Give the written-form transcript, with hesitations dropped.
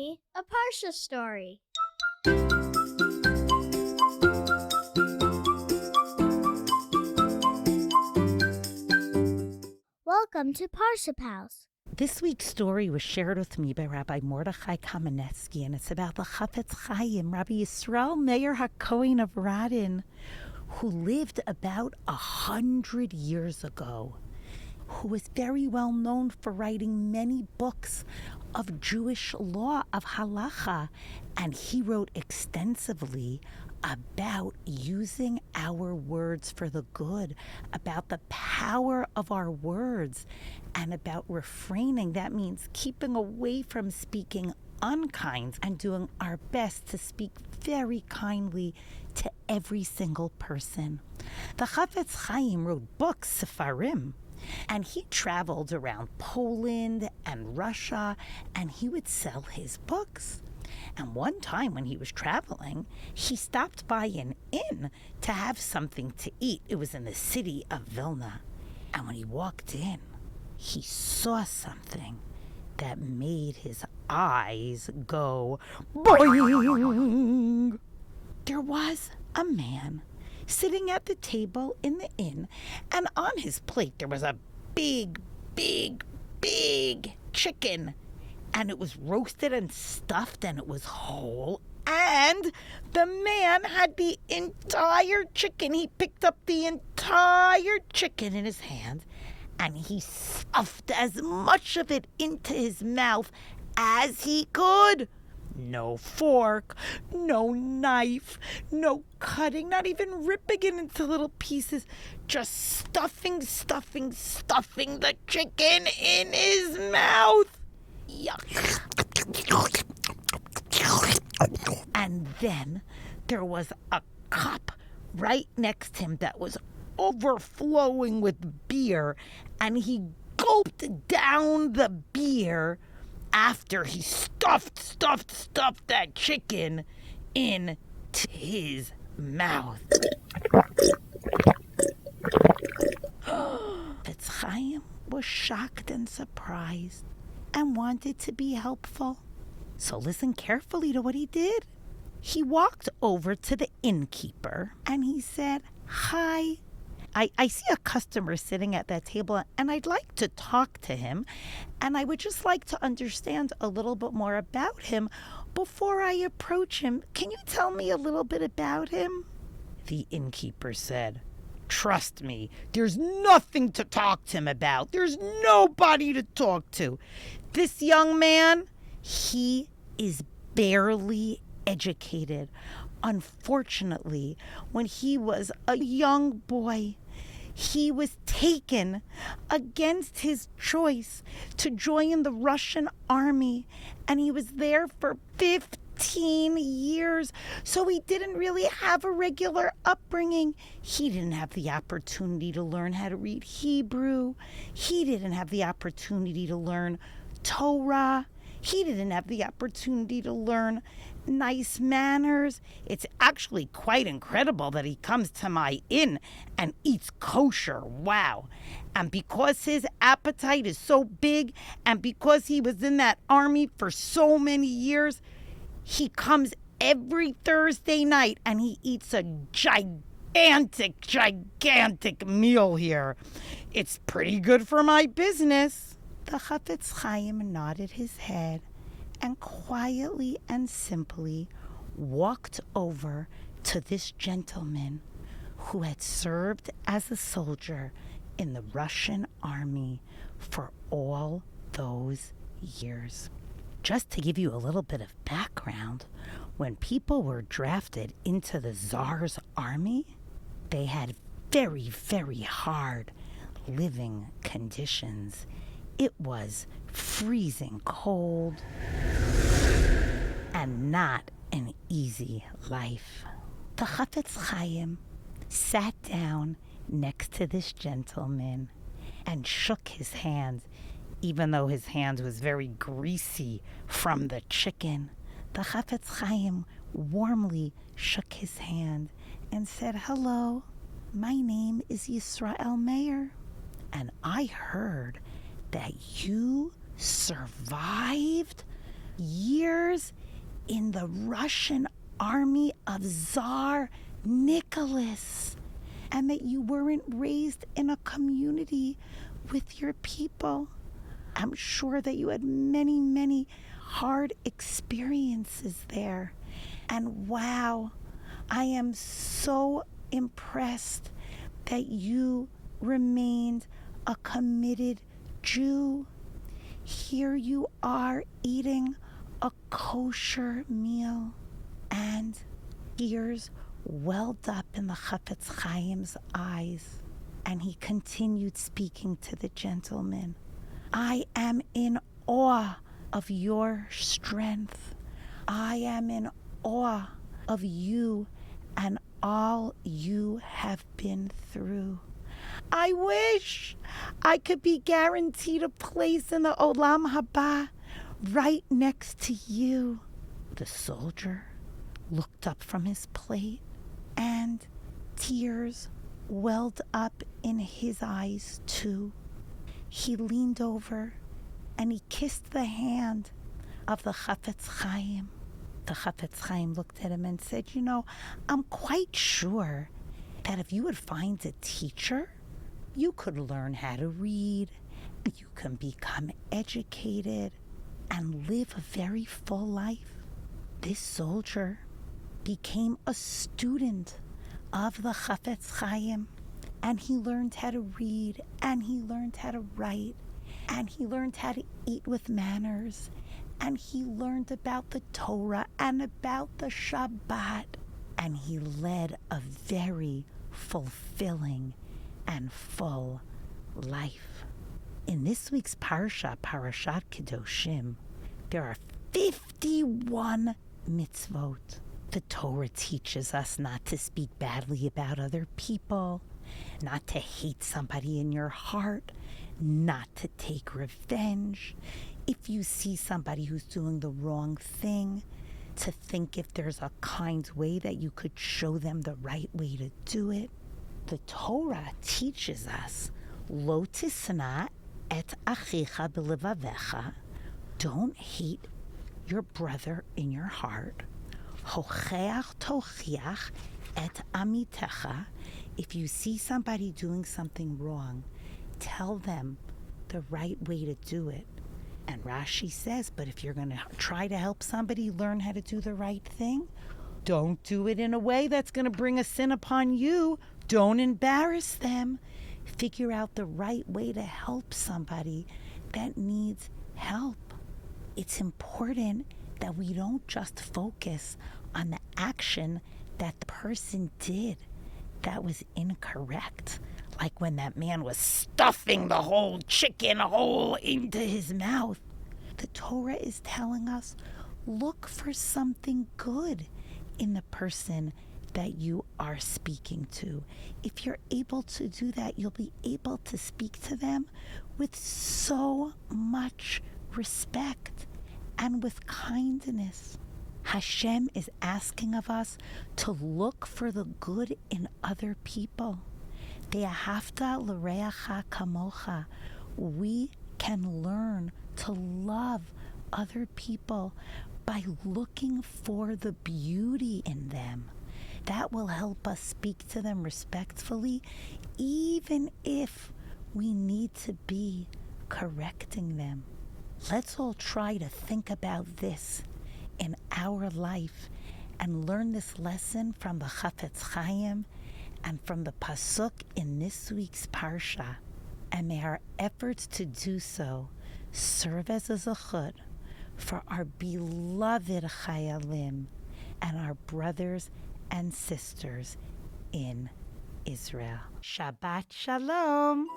Academy, a Parsha story. Welcome to Parsha House. This week's story was shared with me by Rabbi Mordechai Kamenetsky, and it's about the Chafetz Chaim, Rabbi Yisrael Meir Hakohain of Radin, who lived about 100 years ago, who was very well known for writing many books of Jewish law, of halacha, and he wrote extensively about using our words for the good, about the power of our words, and about refraining. That means keeping away from speaking unkind and doing our best to speak very kindly to every single person. The Chafetz Chaim wrote books, Sefarim, and he traveled around Poland and Russia, and he would sell his books. And one time when he was traveling, he stopped by an inn to have something to eat. It was in the city of Vilna. And when he walked in, he saw something that made his eyes go boing. There was a man sitting at the table in the inn, and on his plate there was a big chicken. And it was roasted and stuffed, and it was whole. And the man had the entire chicken. He picked up the entire chicken in his hand, and he stuffed as much of it into his mouth as he could. No fork, no knife, no cutting, not even ripping it into little pieces. Just stuffing the chicken in his mouth. Yuck. And then there was a cup right next to him that was overflowing with beer, and he gulped down the beer after he stuffed that chicken into his mouth. Chafetz Chaim was shocked and surprised and wanted to be helpful. So listen carefully to what he did. He walked over to the innkeeper and he said, "Hi, I see a customer sitting at that table, and I'd like to talk to him, and I would just like to understand a little bit more about him before I approach him. Can you tell me a little bit about him?" The innkeeper said, "Trust me, there's nothing to talk to him about. There's nobody to talk to. This young man, he is barely educated. Unfortunately, when he was a young boy, he was taken against his choice to join the Russian army, and he was there for 15 years, so he didn't really have a regular upbringing. He didn't have the opportunity to learn how to read Hebrew. He didn't have the opportunity to learn Torah. He didn't have the opportunity to learn nice manners. It's actually quite incredible that he comes to my inn and eats kosher. Wow. And because his appetite is so big, and because he was in that army for so many years, he comes every Thursday night and he eats a gigantic meal here. It's pretty good for my business." The Chafetz Chaim nodded his head and quietly and simply walked over to this gentleman who had served as a soldier in the Russian army for all those years. Just to give you a little bit of background, when people were drafted into the Tsar's army, they had very, very hard living conditions. It was freezing cold and not an easy life. The Chafetz Chaim sat down next to this gentleman and shook his hand, even though his hand was very greasy from the chicken. The Chafetz Chaim warmly shook his hand and said, "Hello, my name is Yisrael Meir, and I heard that you survived years brothers in the Russian army of Tsar Nicholas, and that you weren't raised in a community with your people. I'm sure that you had many, many hard experiences there. And wow, I am so impressed that you remained a committed Jew. Here you are eating a kosher meal, and tears welled up in the Chafetz Chaim's eyes, and he continued speaking to the gentleman. I am in awe of your strength. I am in awe of you and all you have been through. I wish I could be guaranteed a place in the Olam Haba right next to you. The soldier looked up from his plate, and tears welled up in his eyes too. He leaned over and he kissed the hand of the Chafetz Chaim. The Chafetz Chaim looked at him and said, I'm quite sure that if you would find a teacher, you could learn how to read, you can become educated, and live a very full life. This soldier became a student of the Chafetz Chaim, and he learned how to read, and he learned how to write, and he learned how to eat with manners, and he learned about the Torah and about the Shabbat, and he led a very fulfilling and full life. In this week's Parsha, Parashat Kedoshim, there are 51 mitzvot. The Torah teaches us not to speak badly about other people, not to hate somebody in your heart, not to take revenge. If you see somebody who's doing the wrong thing, to think if there's a kind way that you could show them the right way to do it. The Torah teaches us, Lo tisna et achicha b'levavecha, don't hate your brother in your heart. Hocheach tochiach et amitecha, if you see somebody doing something wrong, tell them the right way to do it. And Rashi says, but if you're going to try to help somebody learn how to do the right thing, don't do it in a way that's going to bring a sin upon you. Don't embarrass them. Figure out the right way to help somebody that needs help. It's important that we don't just focus on the action that the person did that was incorrect. Like when that man was stuffing the whole chicken whole into his mouth. The Torah is telling us, look for something good in the person that you are speaking to. If you're able to do that, you'll be able to speak to them with so much respect and with kindness. Hashem is asking of us to look for the good in other people. Ve'ahavta l'reacha kamocha. We can learn to love other people by looking for the beauty in them. That will help us speak to them respectfully, even if we need to be correcting them. Let's all try to think about this in our life and learn this lesson from the Chafetz Chaim and from the pasuk in this week's Parsha. And may our efforts to do so serve as a zechut for our beloved Chayalim and our brothers and sisters in Israel. Shabbat Shalom.